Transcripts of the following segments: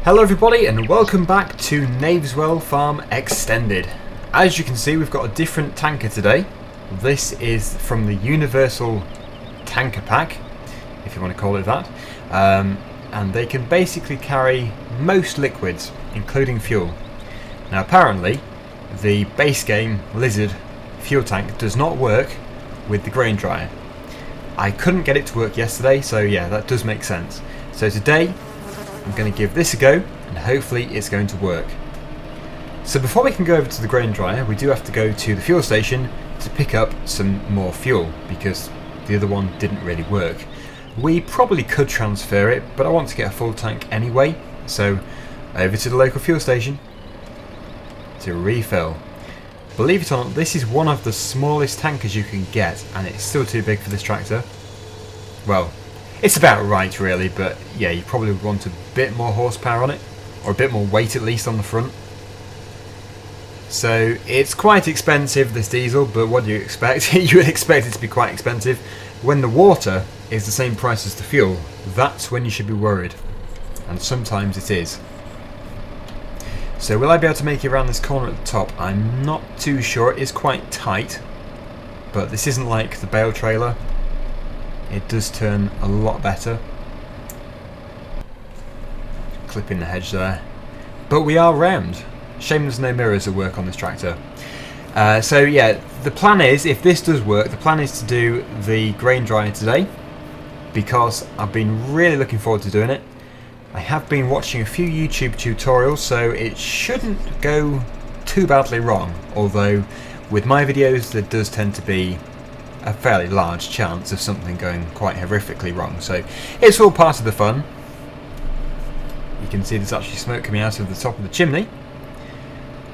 Hello everybody and welcome back to Knaveswell Farm Extended. As you can see, we've got a different tanker today. This is from the Universal Tanker Pack, if you want to call it that. And they can basically carry most liquids, including fuel. Now apparently, the base game Lizard fuel tank does not work with the grain dryer. I couldn't get it to work yesterday, so yeah, that does make sense. So today, I'm going to give this a go, and hopefully it's going to work. So before we can go over to the grain dryer, we do have to go to the fuel station to pick up some more fuel, because the other one didn't really work. We probably could transfer it, but I want to get a full tank anyway, so over to the local fuel station to refill. Believe it or not, this is one of the smallest tankers you can get, and it's still too big for this tractor. Well, it's about right really, but yeah, you probably would want a bit more horsepower on it, or a bit more weight at least on the front. So it's quite expensive, this diesel, but what do you expect? You would expect it to be quite expensive. When the water is the same price as the fuel, that's when you should be worried, and sometimes it is. So will I be able to make it around this corner at the top? I'm not too sure. It is quite tight, but this isn't like the bale trailer. It does turn a lot better. Clipping the hedge there. But we are round. Shame there's no mirrors at work on this tractor. So yeah, the plan is, if this does work, the plan is to do the grain dryer today, because I've been really looking forward to doing it. I have been watching a few YouTube tutorials, so it shouldn't go too badly wrong, although with my videos there does tend to be a fairly large chance of something going quite horrifically wrong, so it's all part of the fun. You can see there's actually smoke coming out of the top of the chimney,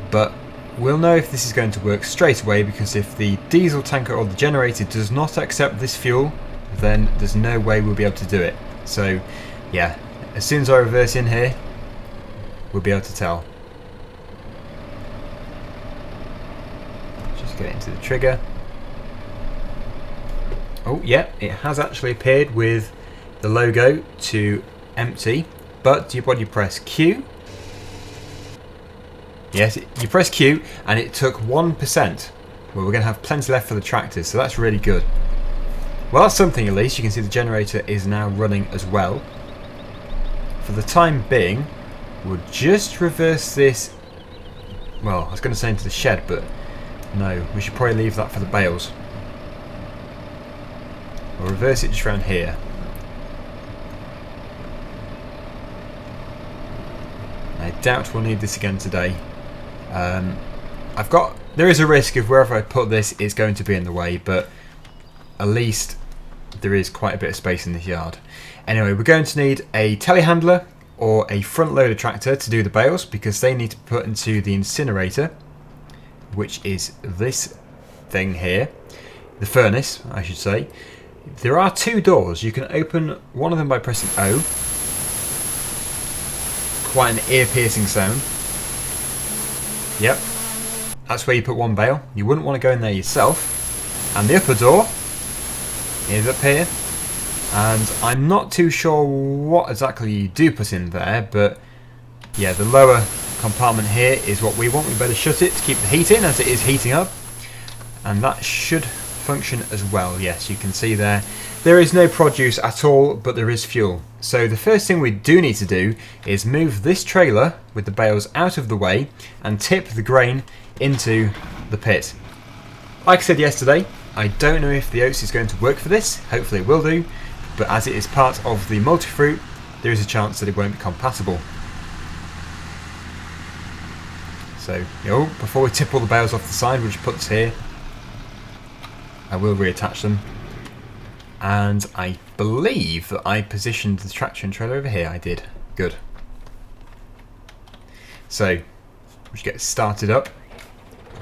but we'll know if this is going to work straight away, because if the diesel tanker or the generator does not accept this fuel, then there's no way we'll be able to do it. So yeah, as soon as I reverse in here, we'll be able to tell. Just get into the trigger. Oh yeah, it has actually appeared with the logo to empty, but what do you press? Q? Yes, you press Q and it took 1%. Well, we're going to have plenty left for the tractors, so that's really good. Well, that's something at least. You can see the generator is now running as well. For the time being, we'll just reverse this. Well, I was going to say into the shed, but no, we should probably leave that for the bales. We'll reverse it just around here. I doubt we'll need this again today. There is a risk of wherever I put this, it's going to be in the way, but at least there is quite a bit of space in this yard. Anyway, we're going to need a telehandler or a front loader tractor to do the bales, because they need to be put into the incinerator, which is this thing here. The furnace, I should say. There are two doors. You can open one of them by pressing O. Quite an ear-piercing sound. Yep. That's where you put one bale. You wouldn't want to go in there yourself. And the upper door is up here. And I'm not too sure what exactly you do put in there, but yeah, the lower compartment here is what we want. We better shut it to keep the heat in, as it is heating up. And that should function as well. Yes, you can see there. There is no produce at all, but there is fuel. So the first thing we do need to do is move this trailer with the bales out of the way and tip the grain into the pit. Like I said yesterday, I don't know if the oats is going to work for this. Hopefully it will do. But as it is part of the multi-fruit, there is a chance that it won't be compatible. So, before we tip all the bales off the side, we'll just put this here. I will reattach them. And I believe that I positioned the traction trailer over here. I did. Good. So, we'll just get it started up.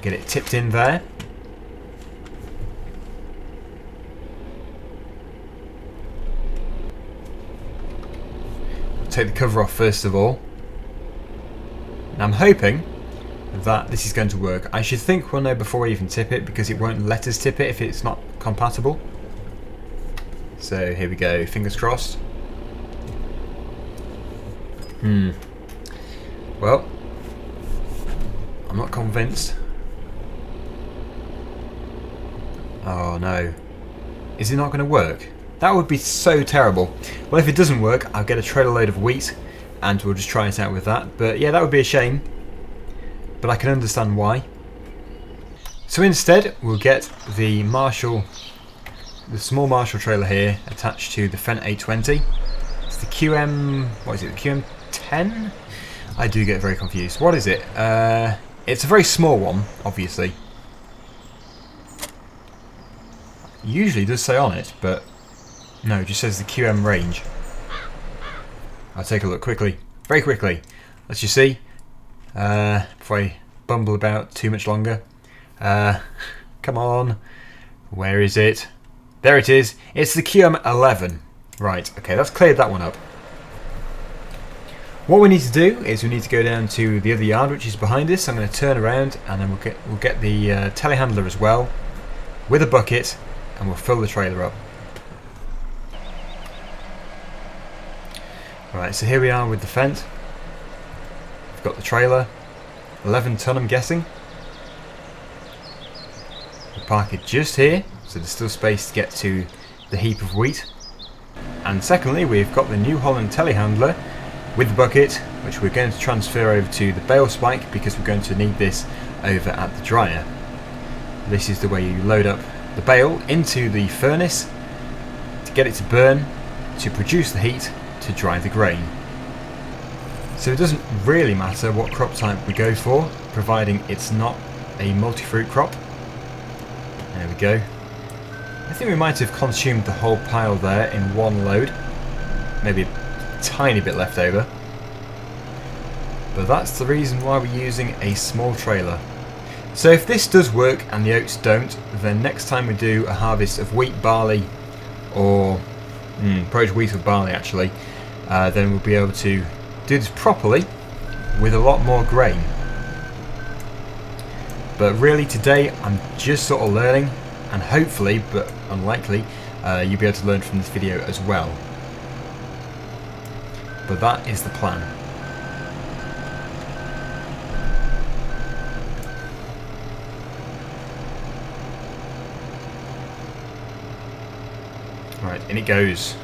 Get it tipped in there. Take the cover off first of all. Now I'm hoping that this is going to work. I should think we'll know before we even tip it, because it won't let us tip it if it's not compatible. So here we go, fingers crossed. Well, I'm not convinced. Oh no. Is it not going to work? That would be so terrible. Well, if it doesn't work, I'll get a trailer load of wheat and we'll just try it out with that. But yeah, that would be a shame. But I can understand why. So instead, we'll get the small Marshall trailer here attached to the FENDT 820. It's the QM, what is it, the QM10? I do get very confused. What is it? It's a very small one, obviously. Usually does say on it, but no, it just says the QM range. I'll take a look quickly, very quickly. Let's just see, before I bumble about too much longer. Come on, where is it? There it is. It's the QM11. Right, okay, that's cleared that one up. What we need to do is we need to go down to the other yard, which is behind us. I'm going to turn around and then we'll get the telehandler as well with a bucket, and we'll fill the trailer up. Right, so here we are with the FENDT. We've got the trailer, 11 ton I'm guessing. We'll park it just here, so there's still space to get to the heap of wheat. And secondly, we've got the New Holland telehandler with the bucket, which we're going to transfer over to the bale spike because we're going to need this over at the dryer. This is the way you load up the bale into the furnace to get it to burn, to produce the heat, to dry the grain. So it doesn't really matter what crop type we go for, providing it's not a multi-fruit crop. There we go. I think we might have consumed the whole pile there in one load. Maybe a tiny bit left over. But that's the reason why we're using a small trailer. So if this does work and the oats don't, then next time we do a harvest of wheat, barley, or probably wheat or barley actually, then we'll be able to do this properly with a lot more grain. But really today I'm just sort of learning, and hopefully, but unlikely, you'll be able to learn from this video as well. But that is the plan. Right, in it goes.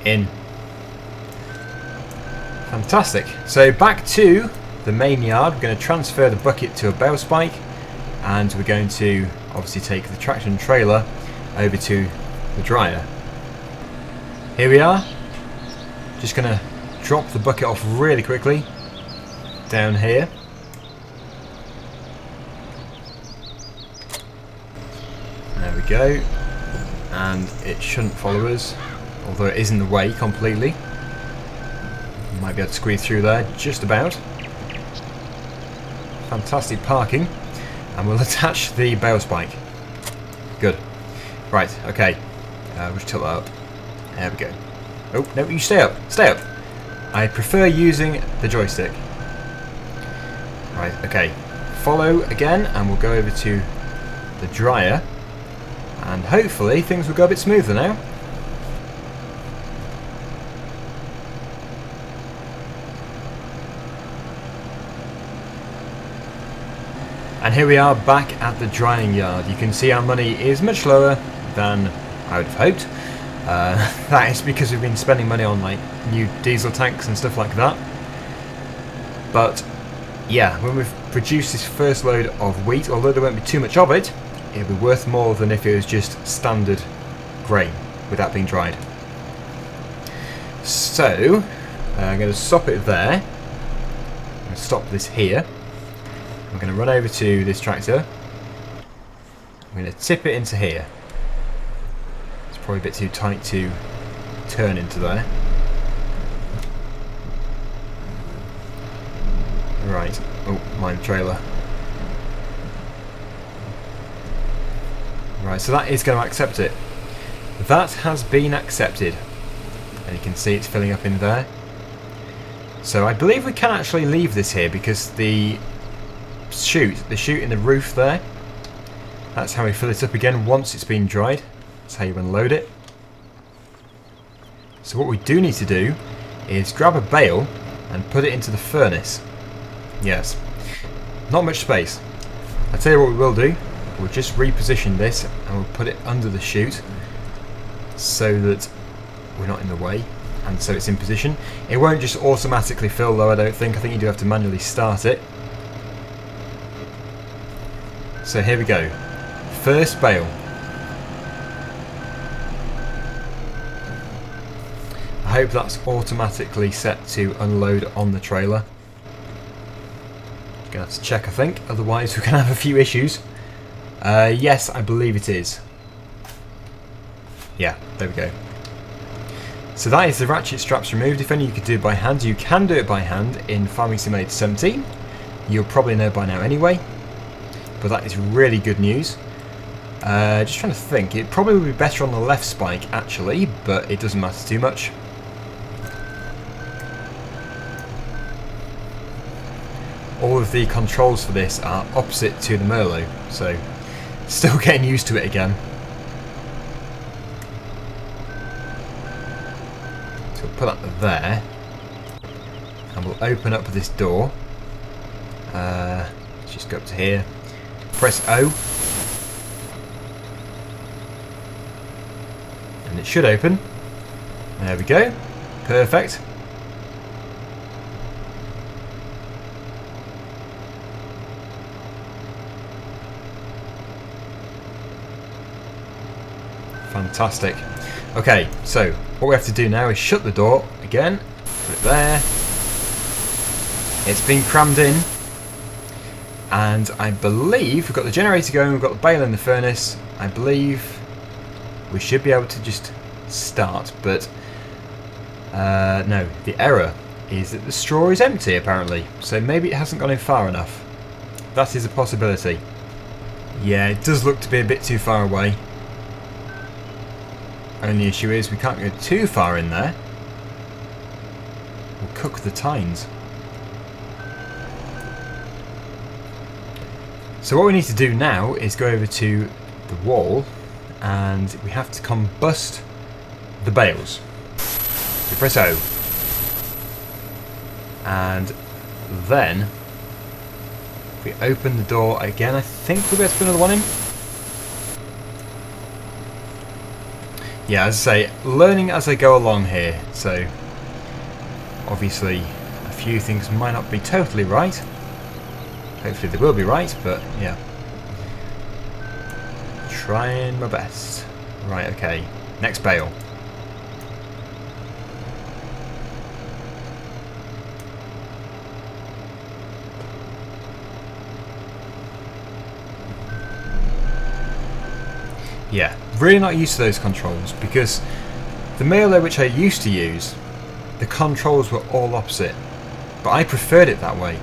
In. Fantastic. So back to the main yard. We're going to transfer the bucket to a bale spike, and we're going to obviously take the traction trailer over to the dryer. Here we are. Just going to drop the bucket off really quickly down here. There we go. And it shouldn't follow us, although it is in the way completely. Might be able to squeeze through there, just about. Fantastic parking. And we'll attach the bale spike. Good. Right, okay. We'll just tilt that up. There we go. Oh, no, you stay up. Stay up. I prefer using the joystick. Right, okay. Follow again, and we'll go over to the dryer. And hopefully things will go a bit smoother now. And here we are back at the drying yard. You can see our money is much lower than I would have hoped. That is because we've been spending money on like new diesel tanks and stuff like that. But yeah, when we've produced this first load of wheat, although there won't be too much of it, it'll be worth more than if it was just standard grain without being dried. So I'm going to stop it there. I'm going to stop this here. I'm going to run over to this tractor. I'm going to tip it into here. It's probably a bit too tight to turn into there. Right. Oh, my trailer. Right, so that is going to accept it. That has been accepted. And you can see it's filling up in there. So I believe we can actually leave this here because the chute in the roof there, that's how we fill it up again once it's been dried. That's how you unload it. So what we do need to do is grab a bale and put it into the furnace. Yes, not much space. I'll tell you what we will do. We'll just reposition this and we'll put it under the chute so that we're not in the way, and so it's in position. It won't just automatically fill though, I don't think. I think you do have to manually start it. So here we go. First bale. I hope that's automatically set to unload on the trailer. Gonna have to check, I think, otherwise we're gonna have a few issues. Yes, I believe it is. Yeah, there we go. So that is the ratchet straps removed. If only you could do it by hand. You can do it by hand in Farming Simulator 17. You'll probably know by now anyway. But that is really good news. Just trying to think. It probably would be better on the left spike actually, but it doesn't matter too much. All of the controls for this are opposite to the Merlot, so still getting used to it again. So we'll put that there, and we'll open up this door. Let's just go up to here, press O, and it should open. There we go, perfect. Fantastic. Okay, so what we have to do now is shut the door again, put it there. It's been crammed in, and I believe we've got the generator going, we've got the bale in the furnace. I believe we should be able to just start, but no, the error is that the straw is empty apparently, so maybe it hasn't gone in far enough. That is a possibility. Yeah, it does look to be a bit too far away. Only issue is we can't go too far in there. We'll cook the tines. So what we need to do now is go over to the wall, and we have to combust the bales. So press O. And then if we open the door again, I think we'll be able to put another one in. Yeah, as I say, learning as I go along here, so obviously a few things might not be totally right. Hopefully they will be right, but yeah. Trying my best. Right, okay. Next bale. Yeah, really not used to those controls, because the Merlot which I used to use, the controls were all opposite, but I preferred it that way,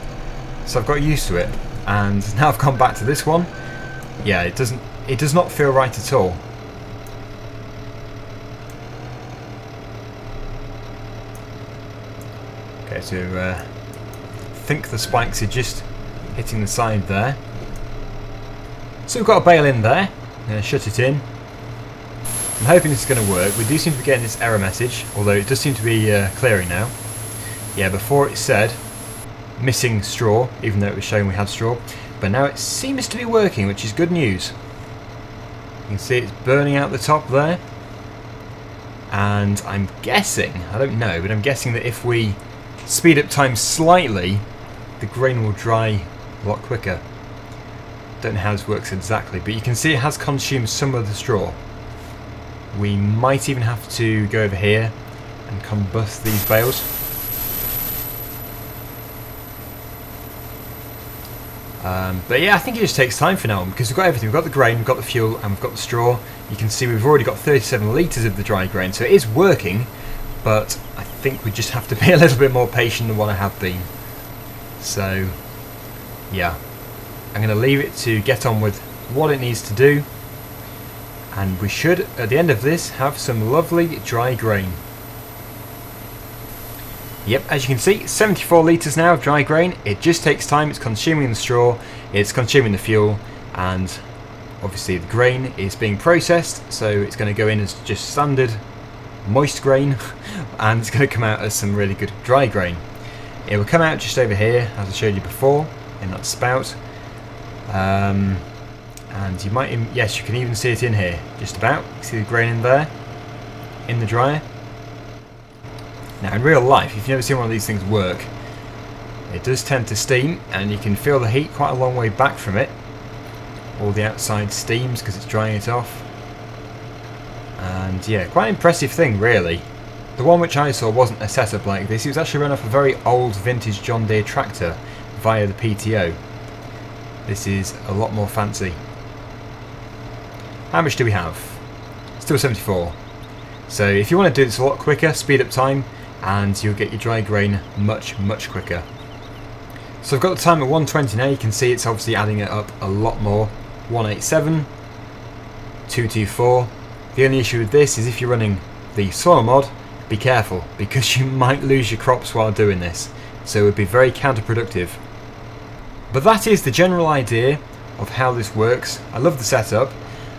so I've got used to it, and now I've gone back to this one. Yeah, it does not feel right at all. Okay, so I think the spikes are just hitting the side there. So we've got a bale in there. I'm going to shut it in. I'm hoping this is going to work. We do seem to be getting this error message, although it does seem to be clearing now. Yeah, before it said missing straw, even though it was showing we had straw, but now it seems to be working, which is good news. You can see it's burning out the top there, and I'm guessing, I don't know, but I'm guessing that if we speed up time slightly, the grain will dry a lot quicker. Don't know how this works exactly, but you can see it has consumed some of the straw. We might even have to go over here and combust these bales. But yeah, I think it just takes time for now, because we've got everything. We've got the grain, we've got the fuel, and we've got the straw. You can see we've already got 37 litres of the dry grain, so it is working, but I think we just have to be a little bit more patient than what I have been. So yeah, I'm going to leave it to get on with what it needs to do, and we should, at the end of this, have some lovely dry grain. Yep, as you can see, 74 litres now of dry grain. It just takes time. It's consuming the straw, it's consuming the fuel, and obviously the grain is being processed, so it's going to go in as just standard moist grain and it's going to come out as some really good dry grain. It will come out just over here, as I showed you before, in that spout. And you might, yes, you can even see it in here, just about. See the grain in there, in the dryer. Now in real life, if you've never seen one of these things work, it does tend to steam, and you can feel the heat quite a long way back from it. All the outside steams because it's drying it off. And yeah, quite an impressive thing really. The one which I saw wasn't a setup like this, it was actually run off a very old vintage John Deere tractor via the PTO. This is a lot more fancy. How much do we have? Still 74. So if you want to do this a lot quicker, speed up time, and you'll get your dry grain much quicker. So I've got the time at 120 now. You can see it's obviously adding it up a lot more. 187, 224. The only issue with this is if you're running the soil mod, be careful, because you might lose your crops while doing this, so it would be very counterproductive. But that is the general idea of how this works. I love the setup.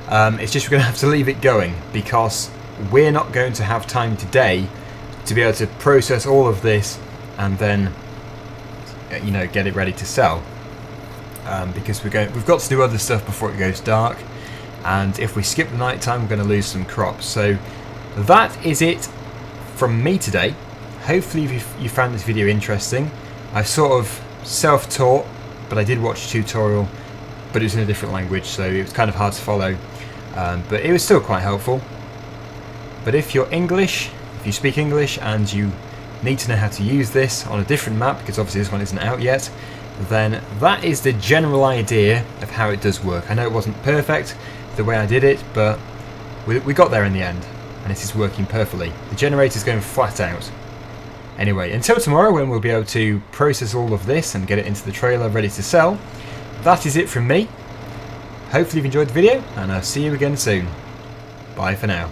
It's just we're going to have to leave it going, because we're not going to have time today to be able to process all of this and then, you know, get it ready to sell. Because we've got to do other stuff before it goes dark, and if we skip the night time, we're going to lose some crops. So that is it from me today. Hopefully you found this video interesting. I've sort of self-taught, but I did watch a tutorial, but it was in a different language, so it was kind of hard to follow, but it was still quite helpful. But if you're English, if you speak English and you need to know how to use this on a different map, because obviously this one isn't out yet, then that is the general idea of how it does work. I know it wasn't perfect the way I did it, but we got there in the end, and it is working perfectly. The generator's going flat out. Anyway, until tomorrow when we'll be able to process all of this and get it into the trailer ready to sell, that is it from me. Hopefully you've enjoyed the video, and I'll see you again soon. Bye for now.